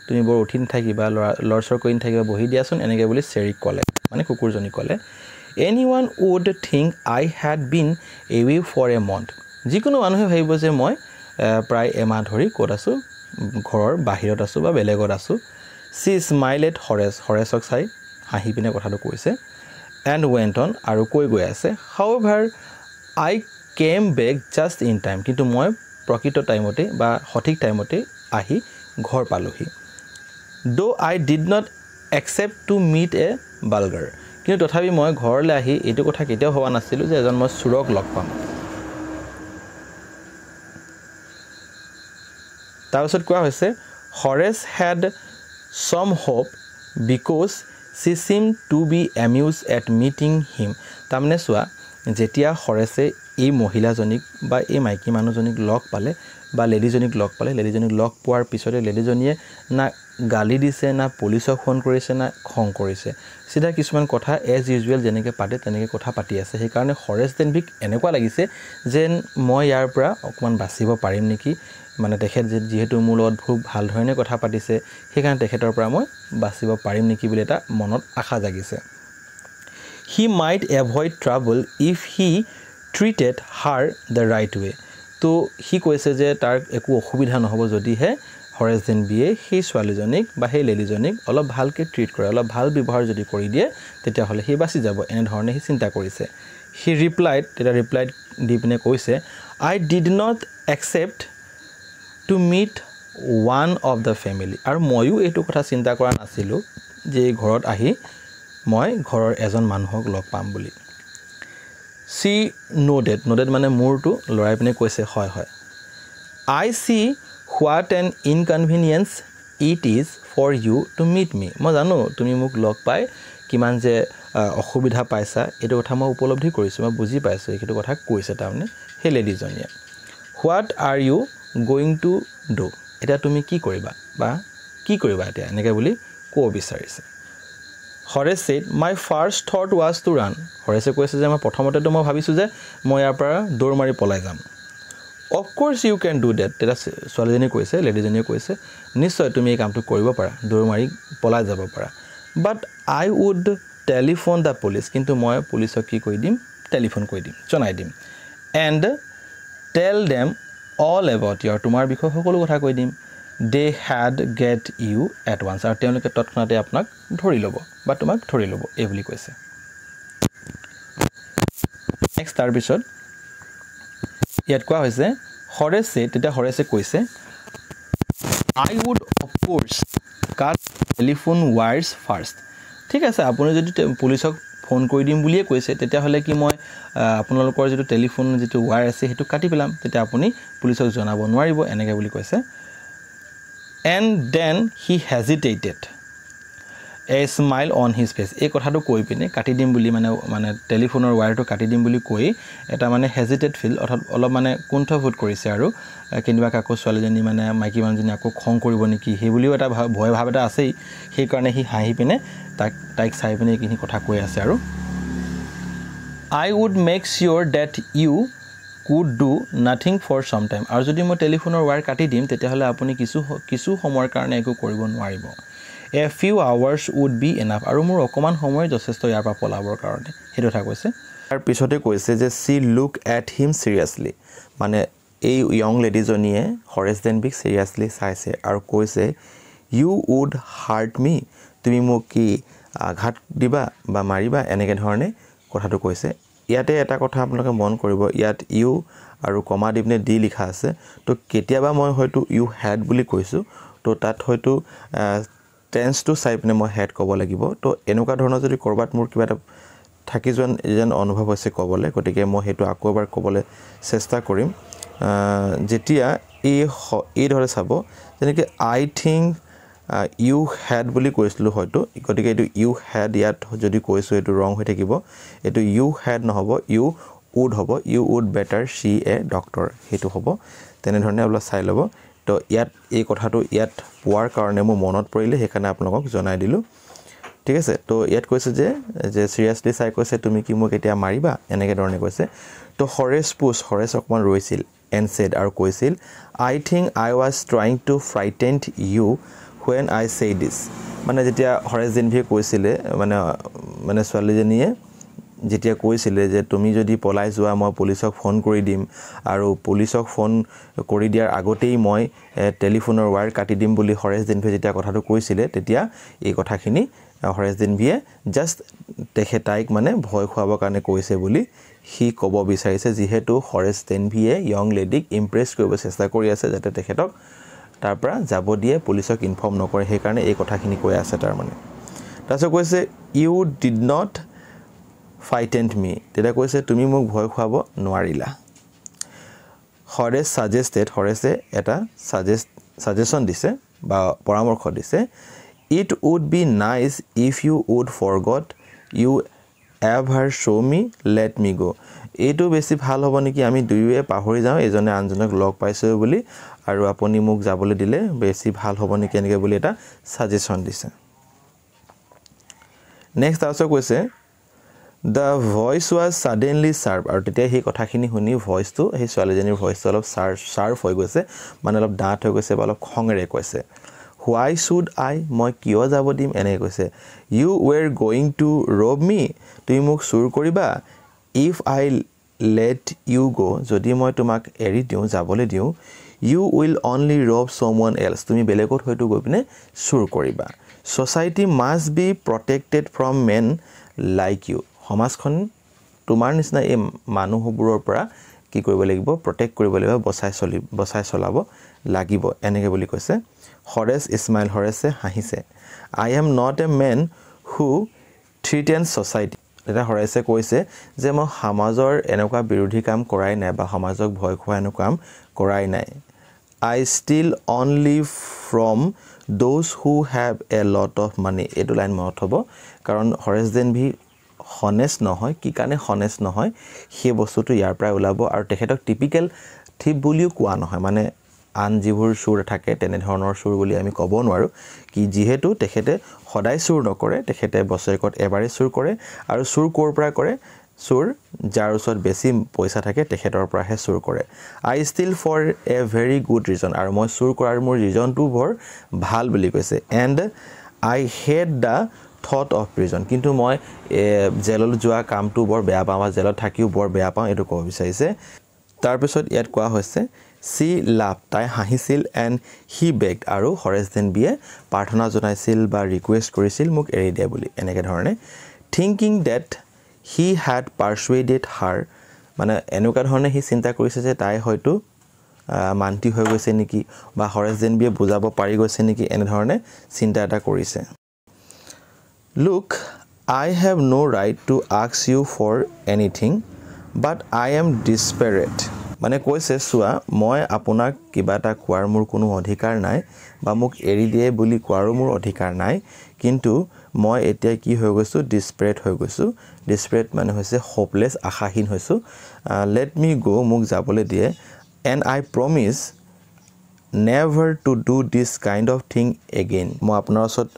তুমি বৰ উঠি থাকিবা লৰচৰ কৰি থাকিবা বহি দিয়াচোন এনেকৈ বুলি চেৰি ক'লে মানে কুকুৰজনী ক'লে anyone would think I had been away for a month যিকোনো মানুহে ভাবিব যে মই প্ৰায় এমাহ ধৰি ক'ত আছো ঘৰৰ বাহিৰত আছো বা বেলেগত আছো she smiled at হৰেছক চাই হাঁহি পিনে কথাটো কৈছে and went on আৰু কৈ গৈ আছে however I came back just in time কিন্তু মই প্ৰকৃত টাইমতে বা সঠিক টাইমতে আহি ঘৰ পালোহি though I did not accept to meet a bulgar কিন্তু তথাপি মই ঘৰলৈ আহি এইটো কথা কেতিয়াও হোৱা নাছিল যে এজন মই চুৰক লগ পাম তাৰপিছত কোৱা হৈছে হৰেছ had some hope because she seemed to be amused at meeting him তাৰমানে চোৱা যেতিয়া হৰেছে এই মহিলাজনীক বা এই মাইকী মানুহজনীক লগ পালে বা লেডিজনীক লগ পালে লেডিজনীক লগ পোৱাৰ পিছতে লেডিজনীয়ে না গালি দিছে না পুলিচক ফোন কৰিছে না খং কৰিছে সিধা কিছুমান কথা এজ ইউজুৱেল যেনেকৈ পাতে তেনেকৈ কথা পাতি আছে সেই কাৰণে হৰেছ ডেনভিক এনেকুৱা লাগিছে যেন মই ইয়াৰ পৰা অকমান বাচিব পাৰিম নেকি মানে তেখেত যেহেতু মোৰ লগত খুব ভাল ধৰণে কথা পাতিছে সেই কাৰণে তেখেতৰ পৰা মই বাচিব পাৰিম নেকি বুলি এটা মনত আশা জাগিছে he might avoid trouble if he treated her the right way তো হি কৈছে যে তাৰ একো অসুবিধা নহব যদিহে হৰেছ ডেনভিয়ে সেই ছোৱালীজনীক বা সেই লেডিজনীক অলপ ভালকৈ ট্ৰিট কৰে অলপ ভাল ব্যৱহাৰ যদি কৰি দিয়ে তেতিয়া হলে হি বাচি যাব এনে ধৰণে হি চিন্তা কৰিছে হি ৰিপ্লাইড দি পিনে কৈছে I did not accept to meet one of the family আৰু ময়ো এইটো কথা চিন্তা কৰা নাছিলো যে ঘৰত আহি মই ঘৰৰ এজন মানুহক লগ পাম বুলি she nodded মানে মূৰটো লৰাই পিনে কৈছে হয় হয় I see what an inconvenience it is for you to meet me মই জানো তুমি মোক লগ পাই কিমান যে অসুবিধা পাইছা এইটো কথা মই উপলব্ধি কৰিছো মই বুজি পাইছো এইটো কথা কৈছে তাৰমানে হে লেডিজনীয়ে what are you going to do এটা তুমি কি কৰিবা বা কি কৰিবা এতিয়া এনেকৈ বুলি কো বিচাৰিছে Horace said, my first thought was to run. Horace কৈছে যে মই প্ৰথমতে তো মই ভাবিছো যে মই ইয়াৰ পৰা দৌৰ মাৰি পলাই যাম Of course you can do that তেৰা ছোৱালীজনী কৈছে লেডিজনীয়ে কৈছে নিশ্চয় তুমি এই কামটো কৰিব পাৰা দৌৰ মাৰি পলাই যাব পাৰা But I would telephone the police কিন্তু মই পুলিচক কি কৈ দিম টেলিফোন কৈ দিম জনাই দিম and tell them all about your তোমাৰ বিষয়ে সকলো কথা কৈ দিম They had get you at once আৰু তেওঁলোকে তৎক্ষণাতে আপোনাক ধৰি ল'ব বা তোমাক ধৰি ল'ব এই বুলি কৈছে নেক্সট তাৰ পিছত ইয়াত কোৱা হৈছে হৰেছে তেতিয়া হৰেছে কৈছে I would of course cut telephone wires first ঠিক আছে আপুনি যদি পুলিচক ফোন কৰি দিম বুলিয়ে কৈছে তেতিয়া হলে কি মই আপোনালোকৰ যেটো টেলিফোন যেটো ওয়্যাৰ আছে হেতু কাটি পেলাম তেতিয়া আপুনি পুলিচক জনাব নোৱাৰিব এনেকৈ বুলি কৈছে And then he hesitated a smile on his face এই কথাটো কৈ পিনে কাটি দিম বুলি মানে টেলিফোনৰ ওয়্যাৰটো কাটি দিম বুলি কৈ এটা মানে হেজিটেট ফিল অৰ্থাৎ অলপ মানে কুণ্ঠবোধ কৰিছে আৰু কিনবা কাকো ছোৱালীজনী মানে মাইকী মানুহজনী আকৌ খং কৰিব নেকি হে বুলিও এটা ভয় ভাৱ এটা আছে সেই কাৰণে হি হাঁহি পিনে তাইক চাই পিনে কিনি কথা কৈ আছে আৰু I would make sure that you could do nothing for some time আৰু যদি মই টেলিফোনৰ ওয়্যাৰ কাটি দিম তেতিয়া হলে আপুনি কিছু সময়ৰ কাৰণে একো কৰিব নোৱাৰিব A few hours would be enough আৰু মোৰ অকমান সময় যথেষ্ট ইয়াৰ পৰা পলাবৰ কাৰণে হেতু কথা কৈছে তাৰ পিছতে কৈছে যে she look at him seriously মানে এই ইয়ং লেডিজনীয়ে হৰেছ ডেনভিক সিৰিয়াসলি চাইছে আৰু কৈছে you would hurt me তুমি মোক কি আঘাত দিবা বা মাৰিবা এনেকৈ ধৰণে কথাটো কৈছে ইয়াতে এটা কথা আপোনালোকে মন কৰিব ইয়াত ইউ আৰু কমা দিবনে ডি লিখা আছে তো কেতিয়াবা মই হয়তো ইউ হ্যাড বুলি কৈছো তো তাত হয়তো টেন্স টু চাই পিনে মই হেড ক'ব লাগিব তো এনেকুৱা ধৰণৰ যদি কৰবাত মোৰ কিবা এটা থাকি যেন অনুভৱ হৈছে ক'বলে গতিকে মই হেতু আকৌ এবাৰ ক'বলে চেষ্টা কৰিম যেতিয়া এই ধৰে চাব যেনেকৈ আই থিংক ইউ হেড বুলি কৈছিলোঁ হয়তো গতিকে এইটো ইউ হেড ইয়াত যদি কৈছোঁ এইটো ৰং হৈ থাকিব এইটো ইউ হেড নহ'ব ইউ উড হ'ব you would better see a doctor সেইটো হ'ব তেনেধৰণে অলপ চাই ল'ব তো ইয়াত এই কথাটো ইয়াত পোৱাৰ কাৰণে মোৰ মনত পৰিলে সেইকাৰণে আপোনালোকক জনাই দিলোঁ ঠিক আছে তো ইয়াত কৈছে যে সিৰিয়াছলি চাই কৈছে তুমি কি মোক এতিয়া মাৰিবা এনেকৈ ধৰণে কৈছে তো হৰেছ অকণমান ৰৈছিল এণ্ড ছেড আৰু কৈছিল I think I was trying to frighten you when I say this মানে যেতিয়া হৰেছ দিনভিয়ে কৈছিলে মানে ছোৱালীজনীয়ে যেতিয়া কৈছিলে যে তুমি যদি পলাই যোৱা মই পুলিচক ফোন কৰি দিম আৰু পুলিচক ফোন কৰি দিয়াৰ আগতেই মই টেলিফোনৰ ৱায়াৰ কাটি দিম বুলি হৰেছ দিনভিয়ে যেতিয়া কথাটো কৈছিলে তেতিয়া এই কথাখিনি হৰেছ দিনভিয়ে জাষ্ট তাইক মানে ভয় খুৱাবৰ কাৰণে কৈছে বুলি সি ক'ব বিচাৰিছে যিহেতু হৰেছ দিনভিয়ে য়ং লেডিক ইমপ্ৰেছ কৰিব চেষ্টা কৰি আছে যাতে তেখেতক তাৰ পৰা যাব দিয়ে পুলিচক ইনফৰ্ম নকৰে সেইকাৰণে এই কথাখিনি কৈ আছে তাৰ মানে তাৰপিছত কৈছে ইউ ডিড নট ফ্ৰাইটেন মি তেতিয়া কৈছে তুমি মোক ভয় খুৱাব নোৱাৰিলা হৰেছে এটা সাজেশ্যন দিছে বা পৰামৰ্শ দিছে it would be nice if you would forgot you ever show' me let me go' এইটো বেছি ভাল হ'ব নেকি আমি দুয়োৱে পাহৰি যাওঁ এজনে আনজনক লগ পাইছোঁ বুলি আৰু আপুনি মোক যাবলৈ দিলে বেছি ভাল হ'ব নেকি এনেকৈ বুলি এটা সাজেশ্যন দিছে নেক্সট তাৰপিছত কৈছে the voice was suddenly sharp আৰু তেতিয়া সেই কথাখিনি শুনি ভইচটো সেই ছোৱালীজনীৰ ভইচটো অলপ শাৰ্প হৈ গৈছে মানে অলপ ডাঠ হৈ গৈছে বা অলপ খঙেৰে কৈছে হোৱাই শুড আই মই কিয় যাব দিম এনেকৈ কৈছে ইউ ৱেৰ গয়িং টু ৰব মি তুমি মোক চুৰ কৰিবা ইফ আই লেট ইউ গ' যদি মই তোমাক এৰি দিওঁ যাবলৈ দিওঁ ইউ উইল অনলি ৰব ছামৱান এলছ তুমি বেলেগত হয়তো গৈ পিনে চুৰ কৰিবা society must be protected from men like you সমাজখন তোমাৰ নিচিনা এই মানুহবোৰৰ পৰা কি কৰিব লাগিব প্ৰটেক্ট কৰিব লাগিব বচাই চলাব লাগিব এনেকৈ বুলি কৈছে হৰেছে হাঁহিছে I am not a man who threaten society তেতিয়া হৰেছে কৈছে যে মই সমাজৰ এনেকুৱা বিৰোধী কাম কৰাই নাই বা সমাজক ভয় খোৱা এনেকুৱা কাম কৰাই নাই I steal only from those who have a lot of money এইটো লাইন মনত হ'ব কাৰণ হৰেছ দিনভি হনেষ্ট নহয় কি কাৰণে হনেষ্ট নহয় সেই বস্তুটো ইয়াৰ পৰাই ওলাব আৰু তেখেতক টিপিকেল থিপ বুলিও কোৱা নহয় মানে আন যিবোৰ চুৰ থাকে তেনেধৰণৰ চুৰ বুলি আমি ক'ব নোৱাৰোঁ কি যিহেতু তেখেতে সদায় চুৰ নকৰে তেখেতে বছৰেকত এবাৰেই চুৰ কৰে আৰু চুৰ ক'ৰ পৰা কৰে চুৰ যাৰ ওচৰত বেছি পইচা থাকে তেখেতৰ পৰাহে চুৰ কৰে I steal for a very good reason আৰু মই চুৰ কৰাৰ মোৰ ৰিজনটো বৰ ভাল বুলি কৈছে and I head the thought of prison কিন্তু মই জেললৈ যোৱা কামটো বৰ বেয়া পাওঁ বা জেলত থাকিও বৰ বেয়া পাওঁ এইটো ক'ব বিচাৰিছে তাৰপিছত ইয়াত কোৱা হৈছে চি লাভ তাই হাঁহিছিল এণ্ড হি বেগড আৰু হৰেছ দিনভিয়ে প্ৰাৰ্থনা জনাইছিল বা ৰিকুৱেষ্ট কৰিছিল মোক এৰি দিয়ে বুলি এনেকৈ ধৰণে thinking date he had persuaded হাৰ মানে এনেকুৱা ধৰণে সি চিন্তা কৰিছে যে তাই হয়তো মান্তি হৈ গৈছে নেকি বা হৰেছ দিনভিয়ে বুজাব পাৰি গৈছে নেকি এনেধৰণে চিন্তা এটা কৰিছে look I have no' right to ask you for anything but I am desperate মানে কৈছে চোৱা মই আপোনাক কিবা এটা কোৱাৰ মোৰ কোনো অধিকাৰ নাই বা মোক এৰি দিয়ে বুলি কোৱাৰো মোৰ অধিকাৰ নাই কিন্তু মই এতিয়া কি হৈ গৈছোঁ ডিছপেৰেট হৈ গৈছোঁ ডিছপেৰেট মানে হৈছে হোপলেছ আশাহীন হৈছোঁ লেট মি গ' মোক যাবলৈ দিয়ে and I promise never to do this kind of thing again মই আপোনাৰ ওচৰত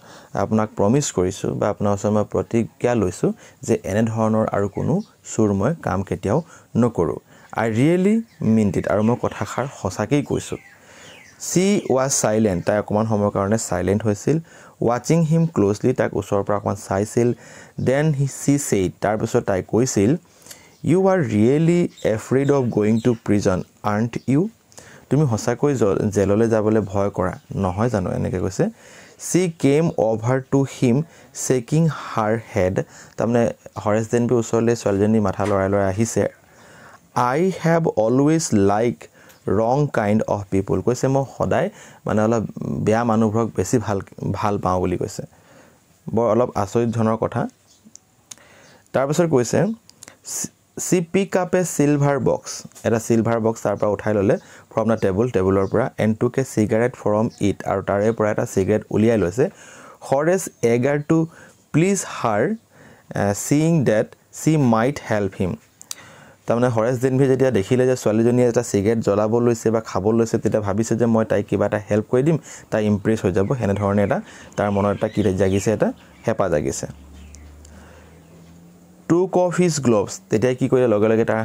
আপোনাক প্ৰমিছ কৰিছোঁ বা আপোনাৰ ওচৰত মই প্ৰতিজ্ঞা লৈছোঁ যে এনেধৰণৰ আৰু কোনো চুৰ মই কাম কেতিয়াও নকৰোঁ আই ৰিয়েলি মিণ্ট ইট আৰু মই কথাষাৰ সঁচাকৈয়ে কৈছোঁ চি ৱাজ চাইলেণ্ট তাই অকণমান সময়ৰ কাৰণে চাইলেণ্ট হৈছিল ৱাচিং হিম ক্ল'জলি তাক ওচৰৰ পৰা অকণমান চাইছিল দেন চি ছেইড তাৰপিছত তাই কৈছিল you are really afraid of going to prison aren't you তুমি সঁচাকৈ জেললৈ যাবলৈ ভয় কৰা নহয় জানো এনেকৈ কৈছে C chemo over to him checking her head তাৰমানে হৰেছ দিনভিৰ ওচৰলৈ ছোৱালীজনী মাথা লৰাই আহিছে আই হেভ অলৱেজ লাইক ৰং কাইণ্ড অফ পিপুল কৈছে মই সদায় মানে অলপ বেয়া মানুহবোৰক বেছি ভাল পাওঁ বুলি কৈছে বৰ অলপ আচৰিত ধৰণৰ কথা তাৰপিছত কৈছে she pick up a silver box এটা silver box তাৰ পৰা উঠাই ললে from the টেবুলৰ পৰা and took a cigarette from it আৰু তাৰে পৰা এটা cigarette উলিয়াই লৈছে Horace eager to please her seeing that she might help him তাৰমানে হৰেছ ডেনভি যেতিয়া দেখিলে যে ছোৱালীজনীয়ে এটা সিগাৰেট জ্বলাব লৈছে বা খাব লৈছে তেতিয়া ভাবিছে যে মই তাই কিবা এটা হেল্প কৰি দিম তাই ইমপ্ৰেছ হৈ যাব হেনে ধৰণে এটা তাৰ মনত এটা কি জাগিছে এটা হেপা জাগিছে took off his gloves তেতিয়া কি কৰিলে লগে লগে তাৰ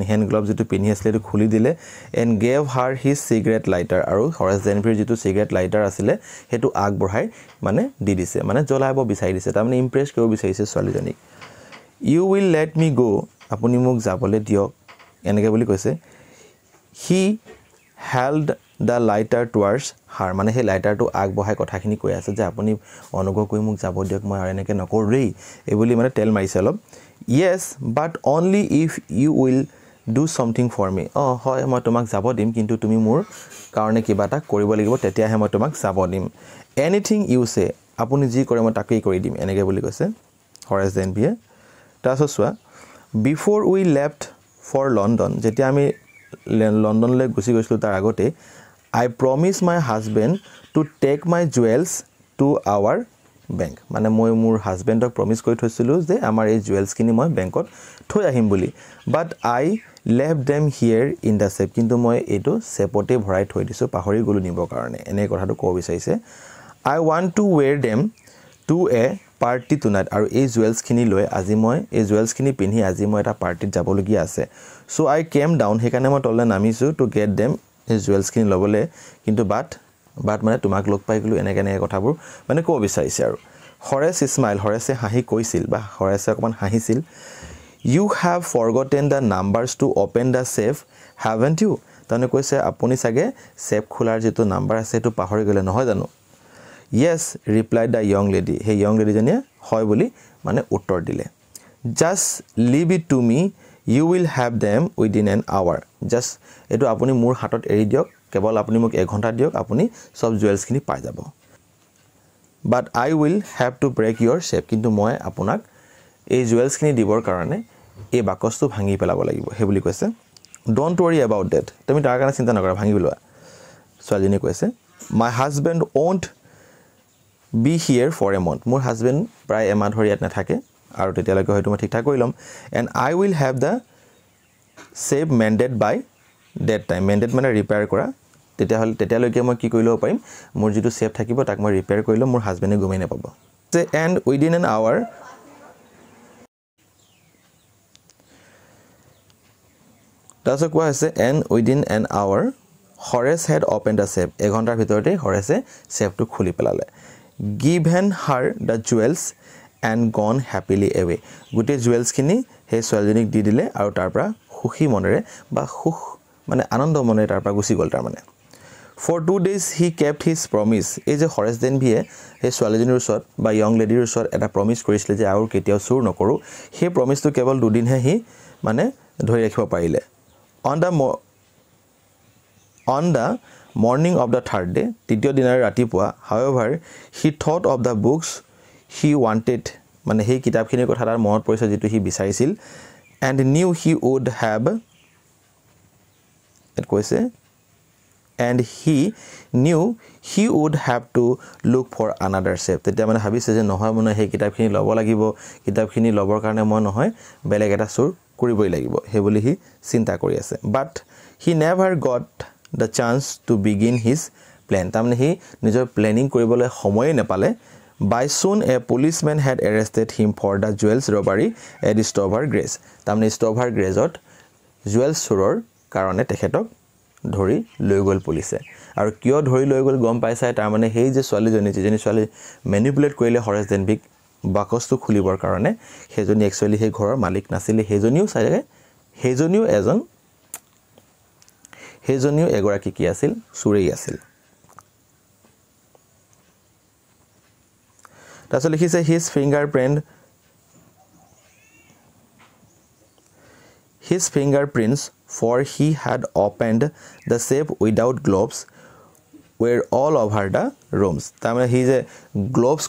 হ্যান্ড গ্লোভস যেটো পিন্ধি আছিল এটো খুলি দিলে and gave her his cigarette lighter আৰু হৰেছ ডেনভিৰ যেটো cigarette lighter আছিল হেতু আগ বঢ়াই মানে দি দিছে মানে জ্বলাব বিচাৰি দিছে তাৰমানে ইমপ্ৰেছ কৰিব বিচাৰিছে ছোৱালীজনীক you will let me go আপুনি মোক যাবলৈ দিয়ক এনেকৈ বুলি কৈছে he held the lighter towards her মানে হে লাইটাৰটো আগ বঢ়াই কথাখিনি কৈ আছে যে আপুনি অনুগ্ৰহ কৰি মোক যাব দিয়ক মই আৰু এনেকৈ নকৰেই এই বুলি মানে তেল মাৰিছে অলপ yes but only if you will do something for me হয় মই তোমাক যাব দিম কিন্তু তুমি মোৰ কাৰণে কিবা এটা কৰিব লাগিব তেতিয়াহে মই তোমাক যাব দিম anything you say আপুনি যি কৰে মই তাকেই কৰি দিম এনেকৈ বুলি কৈছে হৰেছ ডেনভিয়ে তাৰপিছত চোৱা before we left for London যেতিয়া আমি লণ্ডনলৈ গুচি গৈছিলো তাৰ আগতে I promised my husband to take my jewels to our bank মানে মই মোৰ হাজবেণ্ডক প্ৰমিস কৰি থৈছিলো যে আমাৰ এই জুৱেলছ কিনি মই বেংকত থৈ আহিম বুলি but I left them here in the safe কিন্তু মই এটো সেপতে ভৰাই থৈ দিছো পাহৰি গলো নিব কাৰণে এনে কথাটো কব বিচাৰিছে I want to wear them to a party tonight আৰু এই জুৱেলছ খিনি লৈ আজি মই এই জুৱেলছ খিনি পিন্ধি আজি মই এটা পাৰ্টিত যাব লগিয়া আছে so I came down হেকানে মই তললে নামিছো to get them এই জুৱেলছ খিনি লবলে কিন্তু বাট মানে তোমাক লগ পাই গলো এনেকে কথাবোৰ মানে কব বিচাৰিছে আৰু হৰেছ স্মাইল হৰেছে হাঁহি কৈছিল বা হৰেছে অকমান হাঁহিছিল you have forgotten the numbers to open the safe haven't you তানে কৈছে আপুনি সাগে সেফ খোলাৰ যেটো নাম্বাৰ আছে এটো পাহৰি গলে নহয় জানো yes replied the young lady hey young lady জনিয়ে হয় বুলি মানে উত্তৰ দিলে just leave it to me you will have them within an hour just এটো আপুনি মোৰ হাতত এৰি দিয়ক কেৱল আপুনি মোক 1 ঘণ্টা দিয়ক আপুনি সব জুৱেলছ খিনি পাই যাব but I will have to break your safe কিন্তু মই আপোনাক এই জুৱেলছ খিনি দিবৰ কাৰণে এই বাকসটো ভাঙি পেলাব লাগিব হে বুলি কৈছে don't worry about that তুমি তাৰ কাৰণে চিন্তা নকৰা ভাঙি পেলোৱা ছোৱালীজনী কৈছে my husband won't be here for a month মোৰ হাজবেণ্ড প্ৰায় এমাহ ধৰি ইয়াত নাথাকে আৰু তেতিয়ালৈকে হয়তো মই ঠিকঠাক কৰি লম and I will have the safe mended by that time mended মানে ৰিপেয়াৰ কৰা তেতিয়ালৈকে মই কি কৰি লব পাৰিম মোৰ যেটো সেফ থাকিব তাক মই ৰিপেয়াৰ কৰি লম মোৰ হাজবেণ্ডে গমেই নাপাব and within an hour তাৰপিছত কোৱা হৈছে and within an hour Horace had opened the safe 1 ঘণ্টাৰ ভিতৰতে হৰেছে সেফটো খুলি পেলালে given her the jewels and gone happily away গুটে জুৱেলছ খিনি হে ছোৱালীজনীক দি দিলে আৰু তাৰ পৰা খুখি মনেৰে বা খুখ মানে আনন্দ মনেৰে তাৰ পৰা গুছি গল তাৰ মানে for 2 days he kept his promise এই যে হৰেছ ডেনভিয়ে হে ছোৱালীজনীৰ ওচৰত বা ইয়ং লেডিৰ ওচৰত এটা প্ৰমিস কৰিছিল যে আৰু কেতিয়াও চুৰ নকৰো হে প্ৰমিসটো কেৱল 2 দিন হে হি মানে ধৰি ৰাখিব পাৰিলে on the morning of the third day তৃতীয় দিনৰ ৰাতিপুৱা however he thought of the books he wanted মানে হে কিতাপখিনিৰ কথা তাৰ মনত পৰিছে যেটো হি বিচাৰিছিল and knew he would have it কৈছে and he knew he would have to look for another safe তেতিয়া মানে ভাবিছে যে নহয় মনে হে কিতাপখিনি লব লাগিব কিতাপখিনি লবৰ কাৰণে মই নহয় বেলেগ এটা চুৰ কৰিবই লাগিব হে বুলি হি চিন্তা কৰি আছে but he never got the chance to begin his plan তাৰমানে হি নিজৰ প্ল্যানিং কৰিবলৈ সময় নেপালে by soon a policeman had arrested him for the jewels robbery at Stover Grace তাৰমানে Stover Graceত jewels চুৰৰ কাৰণে তেখেতক ধৰি লৈ গল পুলিচে আৰু কিয় ধৰি লৈ গল গম পাইছে তাৰমানে হেই যে ছোৱালীজনী যেজনী ছোৱালী ম্যানিপুলেট কৰিলে হৰেছ ডেনভিক বাকসটো খুলিবৰ কাৰণে হেজনী একচুয়ালি হে ঘৰৰ মালিক নাছিল হেজনীও এগৰাকী কি আছিল চুৰেই আছিল তাৰছত লিখিছে his fingerprints for he had opened the safe without gloves were all over the rooms তাৰমানে হি যে গ্লোভস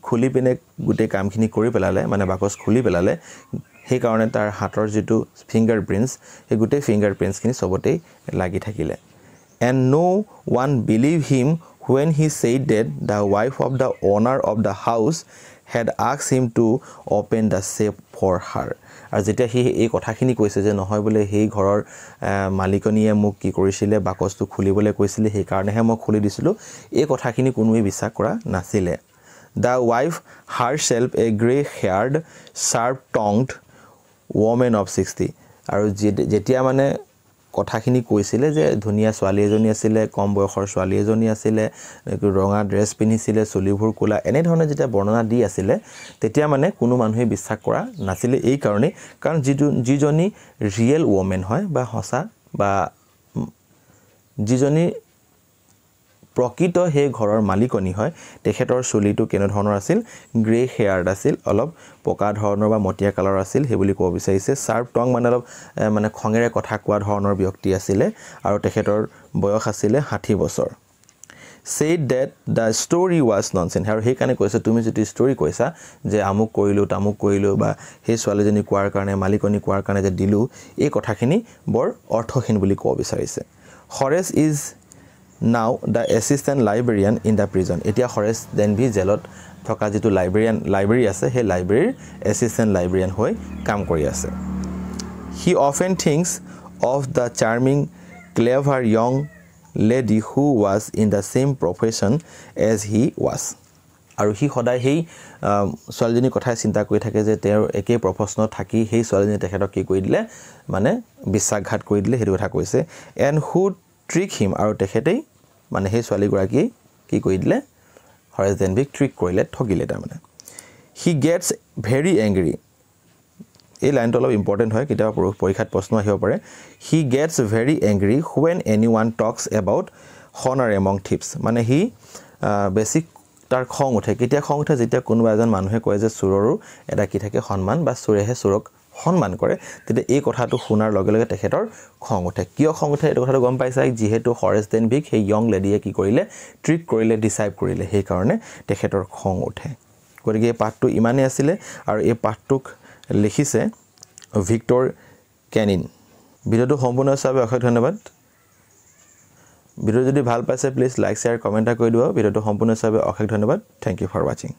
খুলি পিনে গুটে কামখিনি কৰি পেলালে মানে বাকস খুলি পেলালে সেই কাৰণে তাৰ হাতৰ যেটো ফিংগাৰপ্ৰিন্টস এই গুটে ফিংগাৰপ্ৰিন্টসখিনি সবতেই লাগি থাকিলে and no one believed him when he said that the wife of the owner of the house had asked him to open the safe for her আৰু যেতিয়া হি এই কথাখিনি কৈছে যে নহয় বলে হেই ঘৰৰ মালিকনিয়ে মোক কি কৰিছিলে বাকচটো খুলিবলৈ কৈছিলে সেই কাৰণেহে মই খুলি দিছিলো এই কথাখিনি কোনোৱে বিশ্বাস কৰা নাছিলে The wife herself a gray-haired, sharp-tongued woman of 60 আৰু যেতিয়া মানে কথাখিনি কৈছিলে যে ধুনিয়া ছোৱালী এজনী আছিল কম বয়সৰ ছোৱালী এজনী আছিল ৰঙা ড্ৰেছ পিন্ধিছিলে চুলিবোৰ কোলা এনে ধৰণে যেতিয়া বৰ্ণনা দি আছিল তেতিয়া মানে কোনো মানুহে বিশ্বাস কৰা নাছিল এই কাৰণে কাৰণ যিজনী ৰিয়েল ওমেন হয় বা হসা বা যিজনী প্ৰকৃত হে ঘৰৰ মালিকনি হয় তেখেতৰ চুলিটো কেনে ধৰণৰ আছিল গ্ৰে হেয়াৰ্ড আছিল অলপ পকা ধৰণৰ বা মটিয়া কালাৰ আছিল হে বুলি ক'ব বিচাৰিছে শাৰ্প টং মানে অলপ মানে খঙেৰে কথা কোৱা ধৰণৰ ব্যক্তি আছিল আৰু তেখেতৰ বয়স আছিল 60 বছৰ said that the story was nonsense আৰু হে কানে কৈছে তুমি যদি ষ্টৰী কৈছা যে আমুক কৰিলো তামুক কৰিলো বা হে ছোৱালীজনী কোৱাৰ কাৰণে মালিকনি কোৱাৰ কাৰণে যে দিলু এই কথাখিনি বৰ অৰ্থহীন বুলি ক'ব বিচাৰিছে Horace is now the assistant librarian in the prison etia Horace Denby জেলত থকা যেটো লাইব্ৰেৰী আছে হে লাইব্ৰেৰীৰ assistant librarian হৈ কাম কৰি আছে He often thinks of the charming clever young lady who was in the same profession as he was আৰু হি সদায় হেই ছোৱালীজনী কথা চিন্তা কৰি থাকে যে তেওঁৰ একে প্ৰফেশনত থাকি হেই ছোৱালীজনী তেখেতক কি কৰি দিলে মানে বিশ্বাসঘাত কৰি দিলে হেতু কথা কৈছে and who trick him আৰু তেখেতেই মানে হে ছোৱালী গৰাকী কি কৰি দিলে Horace Denby ট্ৰিক কৰিলে ঠগিলে তাৰ মানে He gets very angry এই লাইনটো অলপ ইম্পৰ্টেন্ট হয় কিটা পৰীক্ষাত প্ৰশ্ন আহিব পাৰে He gets very angry when anyone talks about honor among thieves মানে হি বেসিক তাৰ খং উঠে কিটা খং উঠে যেতিয়া কোনোবা এজন মানুহে কয় যে চুৰৰো এটা কি থাকে সন্মান বা চুৰেহে চুৰক সন্মান কৰে তেতিয়া এই কথাটো শুনাৰ লগে লগে তেখেতৰ খং উঠে কিয় খং উঠে এই কথাটো গম পাইছা যেহেতু Horace Denby হে ইয়ং লেডিয়ে কি কৰিলে ট্ৰিক কৰিলে ডিসাইড কৰিলে সেই কাৰণে তেখেতৰ খং উঠে গতিকে এই পাঠটো ইমানে আছিল আৰু এই পাঠটোক লিখিছে ভিক্টৰ কেনিন ভিডিওটো সম্পূৰ্ণ চাই অশেষ ধন্যবাদ ভিডিও যদি ভাল পাইছে প্লিজ লাইক শেয়াৰ কমেন্ট কৰি দিও ভিডিওটো সম্পূৰ্ণ চাই অশেষ ধন্যবাদ থ্যাংক ইউ ফৰ ওয়াচিং